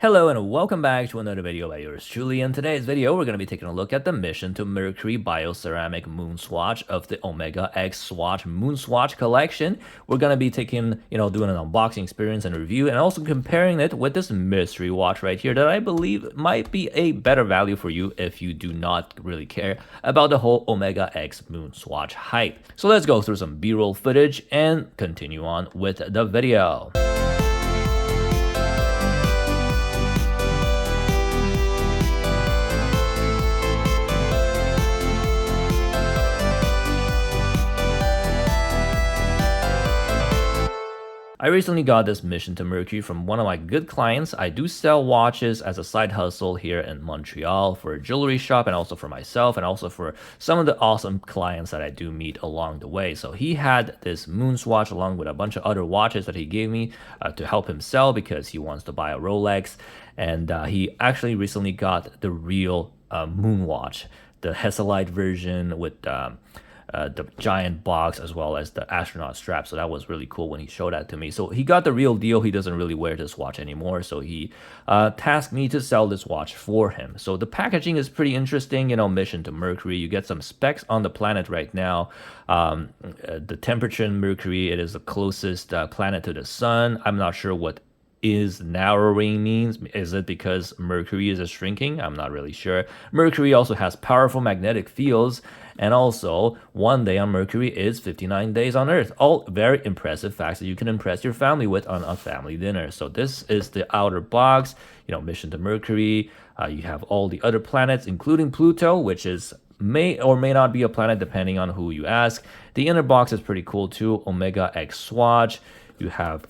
Hello and welcome back to another video by yours truly. In today's video, we're going to be taking a look at the mission to Mercury Bioceramic MoonSwatch of the Omega X Swatch MoonSwatch collection. We're going to be taking, doing an unboxing experience and review and also comparing it with this mystery watch right here that I believe might be a better value for you if you do not really care about the whole Omega X MoonSwatch hype. So let's go through some B-roll footage and continue on with the video. I recently got this mission to Mercury from one of my good clients. I do sell watches as a side hustle here in Montreal for a jewelry shop and also for myself and also for some of the awesome clients that I do meet along the way. So he had this MoonSwatch along with a bunch of other watches that he gave me to help him sell because he wants to buy a Rolex. And he actually recently got the real Moonwatch, the Hesalite version with the giant box as well as the astronaut strap. So that was really cool when he showed that to me. So he got the real deal. He doesn't really wear this watch anymore. So he tasked me to sell this watch for him. So the packaging is pretty interesting, mission to Mercury. You get some specs on the planet right now. The temperature in Mercury, it is the closest planet to the sun. I'm not sure what is narrowing means. Is it because Mercury is shrinking? I'm not really sure. Mercury also has powerful magnetic fields, and also 1 day on Mercury is 59 days on Earth. All very impressive facts that you can impress your family with on a family dinner. So this is the outer box, mission to Mercury. You have all the other planets, including Pluto, which is may or may not be a planet depending on who you ask. The inner box is pretty cool too. Omega X Swatch. You have,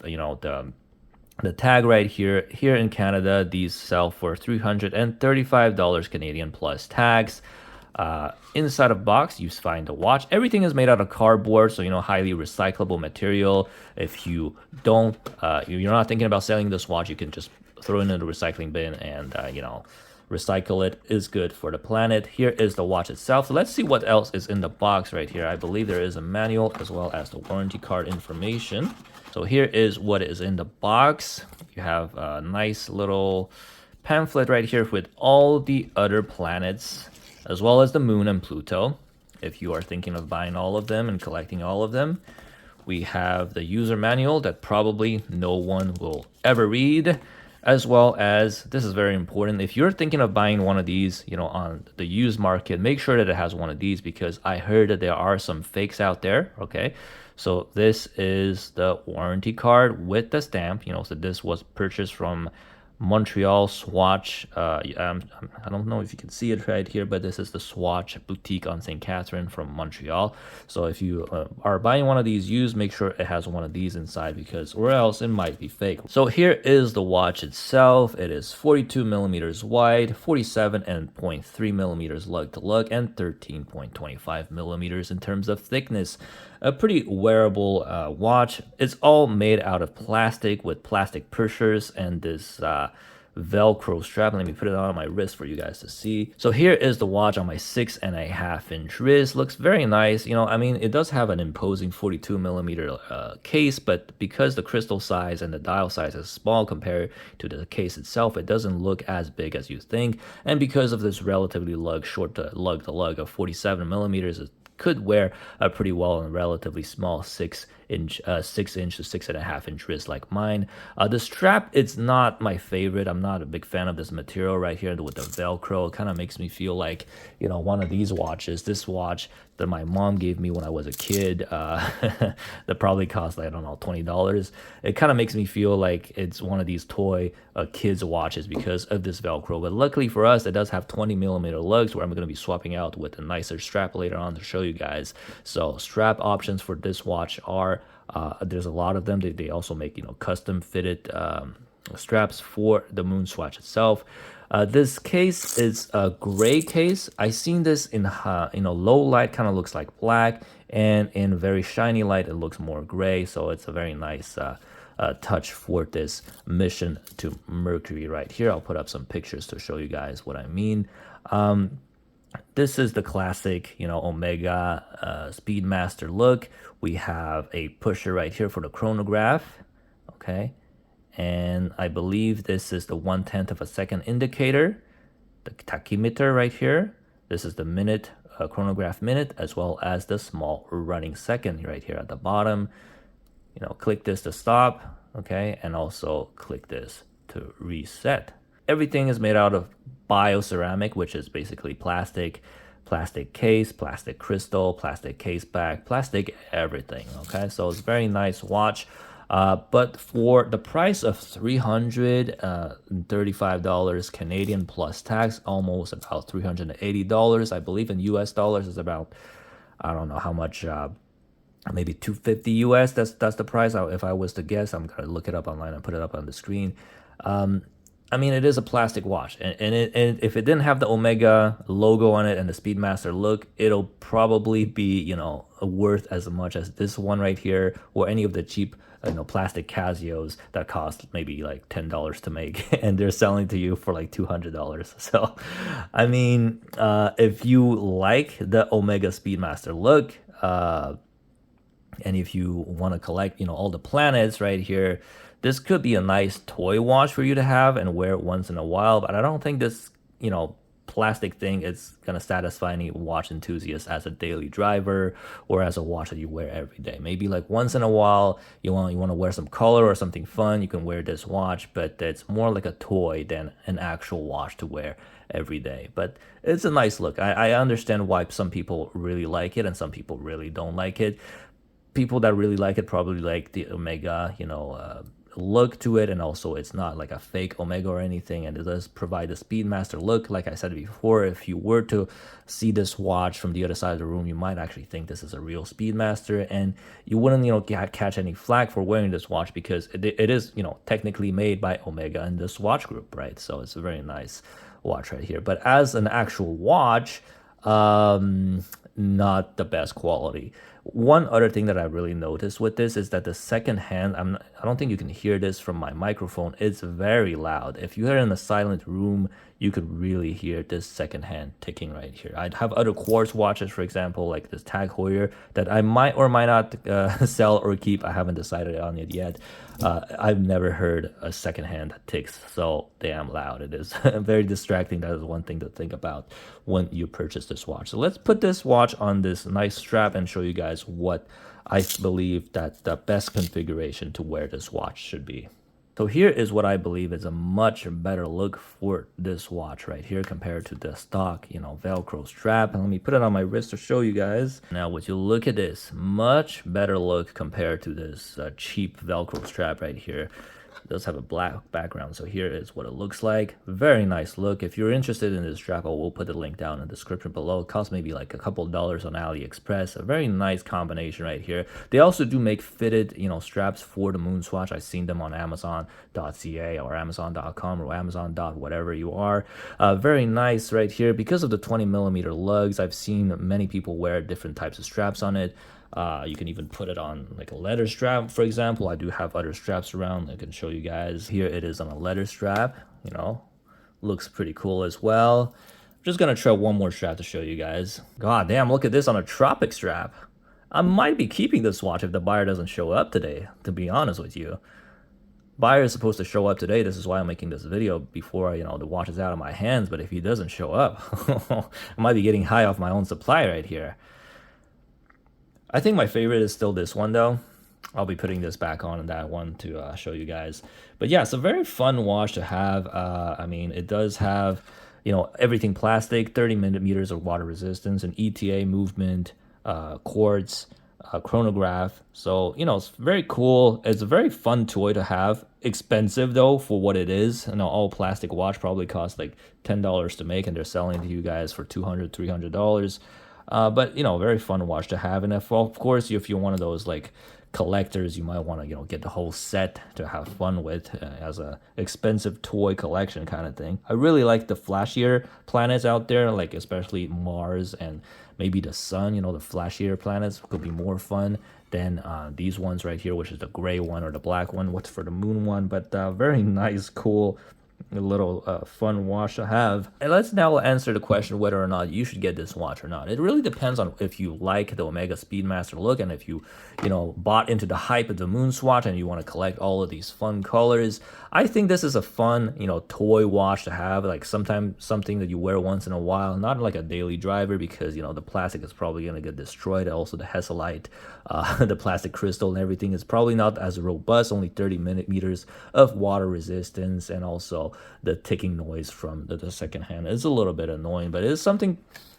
the tag right here. Here in Canada, these sell for $335 Canadian plus tax. Inside of box, you find the watch. Everything is made out of cardboard, so highly recyclable material. If you don't, you're not thinking about selling this watch, you can just throw it in the recycling bin and recycle it. Is good for the planet. Here is the watch itself. So let's see what else is in the box right here. I believe there is a manual as well as the warranty card information. So here is what is in the box. You have a nice little pamphlet right here with all the other planets, as well as the moon and Pluto, if you are thinking of buying all of them and collecting all of them. We have the user manual that probably no one will ever read, as well as, this is very important, if you're thinking of buying one of these, on the used market, make sure that it has one of these because I heard that there are some fakes out there, okay? So this is the warranty card with the stamp, so this was purchased from Montreal Swatch. I don't know if you can see it right here, but this is the Swatch boutique on St. Catherine from Montreal. So if you are buying one of these used, make sure it has one of these inside because or else it might be fake. So here is the watch itself. It is 42 millimeters wide, 47.3 millimeters lug to lug, and 13.25 millimeters in terms of thickness. A pretty wearable watch. It's all made out of plastic with plastic pushers and this Velcro strap. Let me put it on my wrist for you guys to see. So here is the watch on my 6.5-inch wrist. Looks very nice. It does have an imposing 42 millimeter case, but because the crystal size and the dial size is small compared to the case itself, it doesn't look as big as you think. And because of this relatively short lug to lug of 47 millimeters, it could wear pretty well on a relatively small 6-inch to 6.5-inch wrist like mine. The strap, it's not my favorite. I'm not a big fan of this material right here with the Velcro. It kind of makes me feel like, one of these watches, this watch that my mom gave me when I was a kid, that probably cost, I don't know, $20. It kind of makes me feel like it's one of these toy kids watches because of this Velcro. But luckily for us, it does have 20 millimeter lugs where I'm going to be swapping out with a nicer strap later on to show you guys. So strap options for this watch are, there's a lot of them. They also make, custom fitted straps for the MoonSwatch itself. This case is a gray case. I seen this in low light, kind of looks like black, and in very shiny light, it looks more gray. So it's a very nice touch for this mission to Mercury right here. I'll put up some pictures to show you guys what I mean. This is the classic, Omega Speedmaster look. We have a pusher right here for the chronograph, okay? and I believe this is the 1/10 of a second indicator, the tachymeter right here. This is the minute, chronograph minute, as well as the small running second right here at the bottom. Click this to stop, okay, and also click this to reset. Everything is made out of bioceramic, which is basically plastic case, plastic crystal, plastic case back, plastic everything, okay? So it's a very nice watch. But for the price of $335 Canadian plus tax, almost about $380, I believe in US dollars is about, I don't know how much, maybe 250 US. That's the price. If I was to guess, I'm gonna look it up online and put it up on the screen. I mean, it is a plastic watch, and if it didn't have the Omega logo on it and the Speedmaster look, it'll probably be worth as much as this one right here, or any of the cheap plastic Casios that cost maybe like $10 to make, and they're selling to you for like $200. So, I mean, if you like the Omega Speedmaster look, and if you want to collect, all the planets right here, this could be a nice toy watch for you to have and wear it once in a while. But I don't think this, plastic thing is going to satisfy any watch enthusiast as a daily driver or as a watch that you wear every day. Maybe like once in a while, you want to wear some color or something fun, you can wear this watch, but it's more like a toy than an actual watch to wear every day. But it's a nice look. I understand why some people really like it and some people really don't like it. People that really like it probably like the Omega, look to it, and also it's not like a fake Omega or anything, and it does provide the Speedmaster look. Like I said before, if you were to see this watch from the other side of the room, you might actually think this is a real Speedmaster, and you wouldn't catch any flack for wearing this watch because it is technically made by Omega and this watch group, right? So it's a very nice watch right here. But as an actual watch, not the best quality. One other thing that I really noticed with this is that the second hand, I don't think you can hear this from my microphone. It's very loud. If you're in a silent room, you could really hear this second hand ticking right here. I'd have other quartz watches, for example, like this Tag Heuer, that I might or might not sell or keep. I haven't decided on it yet. I've never heard a second hand that ticks so damn loud. It is very distracting. That is one thing to think about when you purchase this watch. So let's put this watch on this nice strap and show you guys what I believe that the best configuration to wear this watch should be. So here is what I believe is a much better look for this watch right here compared to the stock, Velcro strap. And let me put it on my wrist to show you guys. Now, would you look at this? Much better look compared to this cheap Velcro strap right here. It does have a black background, so here is what it looks like. Very nice look. If you're interested in this strap, I will put the link down in the description below. It costs maybe like a couple of dollars on AliExpress. A very nice combination right here. They also do make fitted, straps for the MoonSwatch. I've seen them on Amazon.ca or Amazon.com or Amazon. Whatever you are. Very nice right here. Because of the 20mm lugs, I've seen many people wear different types of straps on it. You can even put it on like a leather strap, for example. I do have other straps around I can show you guys. Here it is on a leather strap, looks pretty cool as well. I'm just gonna try one more strap to show you guys. God damn, look at this on a tropic strap. I might be keeping this watch if the buyer doesn't show up today, to be honest with you. Buyer is supposed to show up today. This is why I'm making this video before the watch is out of my hands. But if he doesn't show up, I might be getting high off my own supply right here. I think my favorite is still this one though. I'll be putting this back on that one to show you guys. But yeah, it's a very fun watch to have. I mean, it does have, everything plastic, 30mm of water resistance, and ETA movement, quartz, chronograph. So, it's very cool. It's a very fun toy to have. Expensive though for what it is. All plastic watch probably costs like $10 to make, and they're selling to you guys for $200, $300. But very fun watch to have. And of course, if you're one of those like collectors, you might want to get the whole set to have fun with as a expensive toy collection kind of thing. I really like the flashier planets out there, like especially Mars and maybe the sun. The flashier planets could be more fun than these ones right here, which is the gray one or the black one. What's for the moon one? But very nice, cool a little fun watch to have. And let's now answer the question whether or not you should get this watch or not. It really depends on if you like the Omega Speedmaster look, and if you bought into the hype of the MoonSwatch and you want to collect all of these fun colors. I think this is a fun, toy watch to have, like sometimes something that you wear once in a while, not like a daily driver, because the plastic is probably going to get destroyed. Also the Hesalite, the plastic crystal and everything is probably not as robust, only 30 meters of water resistance, and also the ticking noise from the second hand is a little bit annoying, but it's something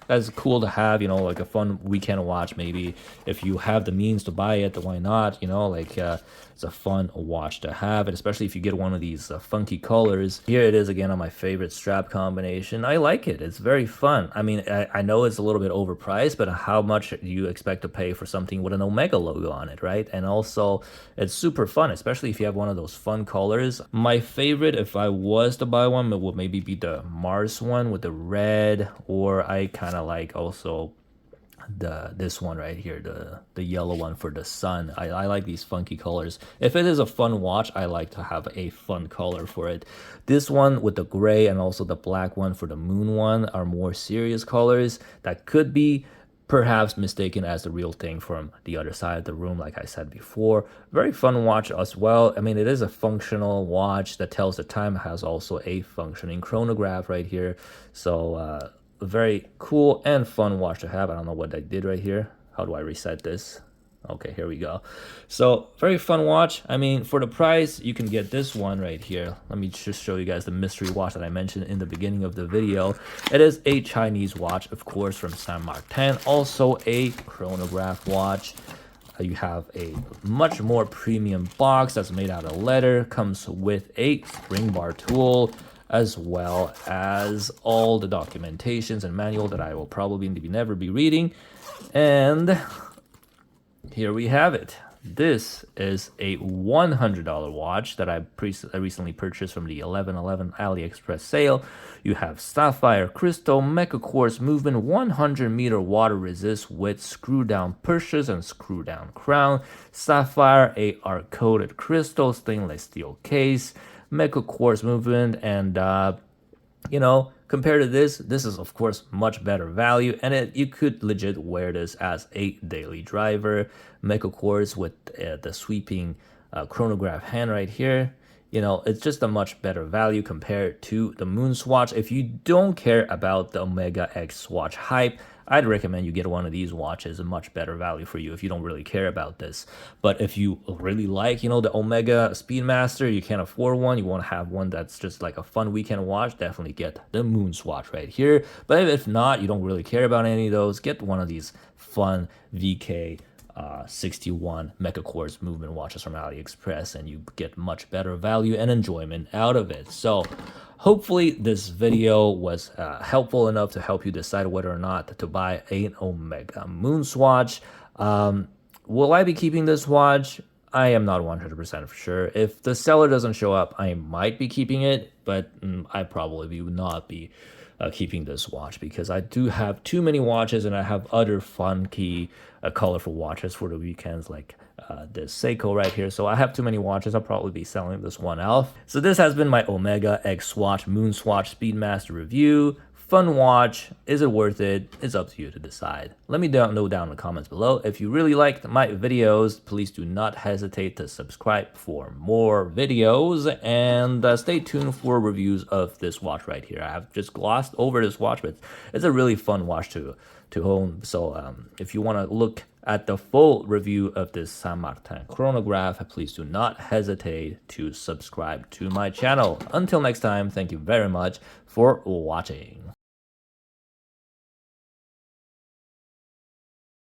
that's cool to have, like a fun weekend watch. Maybe if you have the means to buy it, why not? It's a fun watch to have, and especially if you get one of these funky colors. Here it is again on my favorite strap combination. I like it. It's very fun. I mean, I know it's a little bit overpriced, but how much do you expect to pay for something with an Omega logo on it, right? And also, it's super fun, especially if you have one of those fun colors. My favorite, if I was to buy one, it would maybe be the Mars one with the red, or I kind of like also this one right here, the yellow one for the sun. I like these funky colors. If it is a fun watch, I like to have a fun color for it. This one with the gray and also the black one for the moon one are more serious colors that could be perhaps mistaken as the real thing from the other side of the room, like I said before. Very fun watch as well. I mean, it is a functional watch that tells the time. It has also a functioning chronograph right here. So a very cool and fun watch to have. I don't know what I did right here. How do I reset this? Okay, here we go. So very fun watch. I mean, for the price, you can get this one right here. Let me just show you guys the mystery watch that I mentioned in the beginning of the video. It is a Chinese watch, of course, from Saint Martin. Also a chronograph watch. You have a much more premium box that's made out of leather. Comes with a spring bar tool, as well as all the documentations and manual that I will probably never be reading. And here we have it. This is a $100 watch that I recently purchased from the 11/11 AliExpress sale. You have sapphire crystal, mecha quartz movement, 100-meter water resist with screw down pushes and screw down crown, sapphire AR coated crystal, stainless steel case, mecha quartz movement, and compared to this is of course much better value, and you could legit wear this as a daily driver. Mecha quartz with the sweeping chronograph hand right here. It's just a much better value compared to the MoonSwatch. If you don't care about the Omega X watch hype, I'd recommend you get one of these watches. A much better value for you if you don't really care about this. But if you really like, the Omega Speedmaster, you can't afford one, you want to have one that's just like a fun weekend watch, definitely get the MoonSwatch right here. But if not, you don't really care about any of those, get one of these fun VK 61 mecha quartz movement watches from AliExpress, and you get much better value and enjoyment out of it. So hopefully this video was helpful enough to help you decide whether or not to buy an Omega MoonSwatch. Will I be keeping this watch? I am not 100% for sure. If the seller doesn't show up, I might be keeping it, but I probably will not be keeping this watch, because I do have too many watches, and I have other funky colorful watches for the weekends, like this Seiko right here. So I have too many watches. I'll probably be selling this one off. So this has been my Omega X Watch MoonSwatch Speedmaster review. Fun watch. Is it worth it? It's up to you to decide. Let me know down in the comments below. If you really liked my videos, please do not hesitate to subscribe for more videos, and stay tuned for reviews of this watch right here. I have just glossed over this watch, but it's a really fun watch to own. So if you want to look at the full review of this Saint Martin chronograph, please do not hesitate to subscribe to my channel. Until next time, thank you very much for watching.